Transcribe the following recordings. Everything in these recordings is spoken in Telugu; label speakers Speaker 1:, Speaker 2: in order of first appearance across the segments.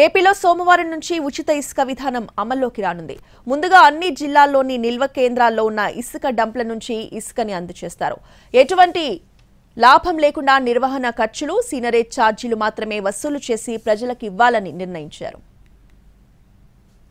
Speaker 1: ఏపీలో సోమవారం నుంచి ఉచిత ఇసుక విధానం అమల్లోకి రానుంది. ముందుగా అన్ని జిల్లాల్లోని నిల్వ కేంద్రాల్లో ఉన్న ఇసుక డంప్ల నుంచి ఇసుకని అందజేస్తారు. ఎటువంటి లాభం లేకుండా నిర్వహణ ఖర్చులు, సీనరేజ్ ఛార్జీలు మాత్రమే వసూలు చేసి ప్రజలకు ఇవ్వాలని నిర్ణయించారు.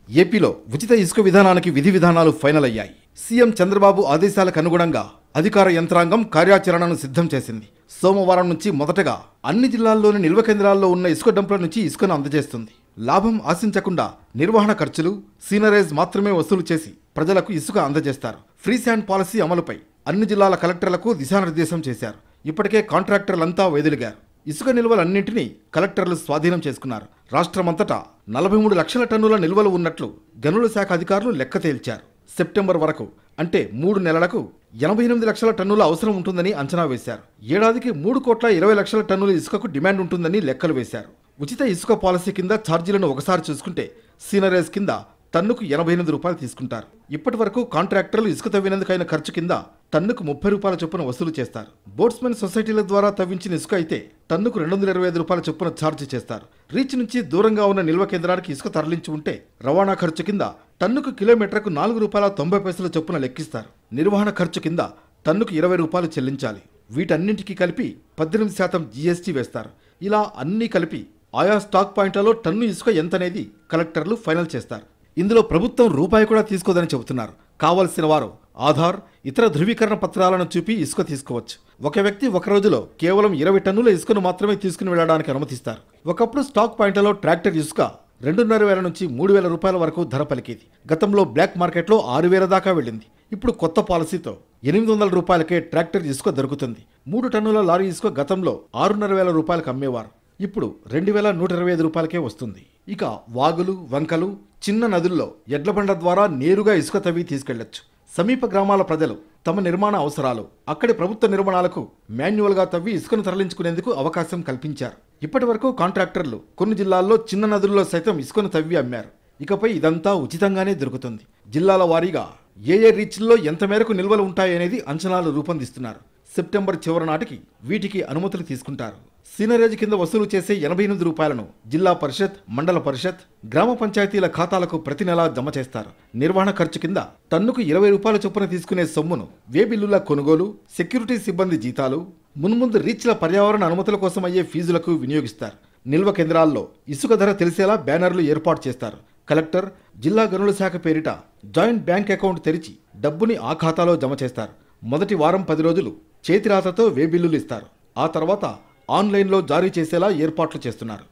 Speaker 2: ఏపీలో ఉచిత ఇసుక విధానానికి విధి విధానాలు ఫైనల్ అయ్యాయి. సీఎం చంద్రబాబు ఆదేశాలకు అనుగుణంగా అధికార యంత్రాంగం కార్యాచరణను సిద్ధం చేసింది. సోమవారం నుంచి మొదటగా అన్ని జిల్లాల్లోని నిల్వ కేంద్రాల్లో ఉన్న ఇసుక డంప్ల నుంచి ఇసుకను అందజేస్తుంది. లాభం ఆశించకుండా నిర్వహణ ఖర్చులు, సీనరేజ్ మాత్రమే వసూలు చేసి ప్రజలకు ఇసుక అందజేస్తారు. ఫ్రీ శాండ్ పాలసీ అమలుపై అన్ని జిల్లాల కలెక్టర్లకు దిశానిర్దేశం చేశారు. ఇప్పటికే కాంట్రాక్టర్లంతా వైదొలిగారు. ఇసుక నిల్వలన్నింటినీ కలెక్టర్లు స్వాధీనం చేసుకున్నారు. రాష్ట్రమంతటా 43 లక్షల టన్నుల నిల్వలు ఉన్నట్లు గనుల శాఖ అధికారులు లెక్క తేల్చారు. సెప్టెంబర్ వరకు అంటే 3 నెలలకు 88 లక్షల టన్నుల అవసరం ఉంటుందని అంచనా వేశారు. ఏడాదికి 3,20 లక్షల టన్నుల ఇసుకకు డిమాండ్ ఉంటుందని లెక్కలు వేశారు. ఉచిత ఇసుక పాలసీ కింద ఛార్జీలను ఒకసారి చూసుకుంటే సీనరేజ్ కింద టన్నుకు 88 రూపాయలు తీసుకుంటారు. ఇప్పటి వరకు కాంట్రాక్టర్లు ఇసుక తవ్వినందుకైన ఖర్చు కింద టన్నుకు 30 రూపాయల చొప్పున వసూలు చేస్తారు. బోట్స్మెన్ సొసైటీల ద్వారా తవ్వించిన ఇసుక అయితే టన్నుకు 225 రూపాయల చొప్పున ఛార్జ్ చేస్తారు. రీచ్ నుంచి దూరంగా ఉన్న నిల్వ కేంద్రానికి ఇసుక తరలించి ఉంటే రవాణా ఖర్చు కింద టన్నుకు కిలోమీటర్కు 4 రూపాయల 90 పైసల చొప్పున లెక్కిస్తారు. నిర్వహణ ఖర్చు కింద టన్నుకు 20 రూపాయలు చెల్లించాలి. వీటన్నింటికీ కలిపి 18% జీఎస్టీ వేస్తారు. ఇలా అన్నీ కలిపి ఆయా స్టాక్ పాయింట్లలో టన్ను ఇసుక ఎంతనేది కలెక్టర్లు ఫైనల్ చేస్తారు. ఇందులో ప్రభుత్వం రూపాయి కూడా తీసుకోదని చెబుతున్నారు. కావలసిన వారు ఆధార్, ఇతర ధృవీకరణ పత్రాలను చూపి ఇసుక తీసుకోవచ్చు. ఒక వ్యక్తి ఒక రోజులో కేవలం 20 టన్నుల ఇసుకను మాత్రమే తీసుకుని వెళ్లడానికి అనుమతిస్తారు. ఒకప్పుడు స్టాక్ పాయింట్లలో ట్రాక్టర్ ఇసుక 2,500 నుంచి 3,000 రూపాయల వరకు ధర పలికేది. గతంలో బ్లాక్ మార్కెట్లో 6,000 దాకా వెళ్ళింది. ఇప్పుడు కొత్త పాలసీతో 800 రూపాయలకే ట్రాక్టర్ ఇసుక దొరుకుతుంది. 3 టన్నుల లారీ ఇసుక గతంలో 6,500 రూపాయలకు అమ్మేవారు. ఇప్పుడు 2,125 రూపాయలకే వస్తుంది. ఇక వాగులు, వంకలు, చిన్న నదుల్లో ఎడ్లబండ ద్వారా నేరుగా ఇసుక తవ్వి తీసుకెళ్లొచ్చు. సమీప గ్రామాల ప్రజలు తమ నిర్మాణ అవసరాలు, అక్కడి ప్రభుత్వ నిర్మాణాలకు మాన్యువల్గా తవ్వి ఇసుకను తరలించుకునేందుకు అవకాశం కల్పించారు. ఇప్పటి వరకు కాంట్రాక్టర్లు కొన్ని జిల్లాల్లో చిన్న నదుల్లో సైతం ఇసుకను తవ్వి అమ్మారు. ఇకపై ఇదంతా ఉచితంగానే దొరుకుతుంది. జిల్లాల వారీగా ఏ రీచ్ల్లో ఎంత మేరకు నిల్వలు ఉంటాయనేది అంచనాలు రూపొందిస్తున్నారు. సెప్టెంబర్ చివరి నాటికి వీటికి అనుమతులు తీసుకుంటారు. సీనరేజ్ కింద వసూలు చేసే 88 రూపాయలను జిల్లా పరిషత్, మండల పరిషత్, గ్రామ పంచాయతీల ఖాతాలకు ప్రతి నెలా జమ చేస్తారు. నిర్వహణ ఖర్చు కింద టన్నుకు 20 రూపాయల చొప్పున తీసుకునే సొమ్మును వే బిల్లుల కొనుగోలు, సెక్యూరిటీ సిబ్బంది జీతాలు, మున్ముందు రీచ్ల పర్యావరణ అనుమతుల కోసం అయ్యే ఫీజులకు వినియోగిస్తారు. నిల్వ కేంద్రాల్లో ఇసుక ధర తెలిసేలా బ్యానర్లు ఏర్పాటు చేస్తారు. కలెక్టర్, జిల్లా గనుల శాఖ పేరిట జాయింట్ బ్యాంక్ అకౌంట్ తెరిచి డబ్బుని ఆ ఖాతాలో జమ చేస్తారు. మొదటి వారం 10 రోజులు చేతిరాతతో వే బిల్లులు ఇస్తారు. ఆ తర్వాత ఆన్లైన్లో జారీ చేసేలా ఏర్పాట్లు చేస్తున్నారు.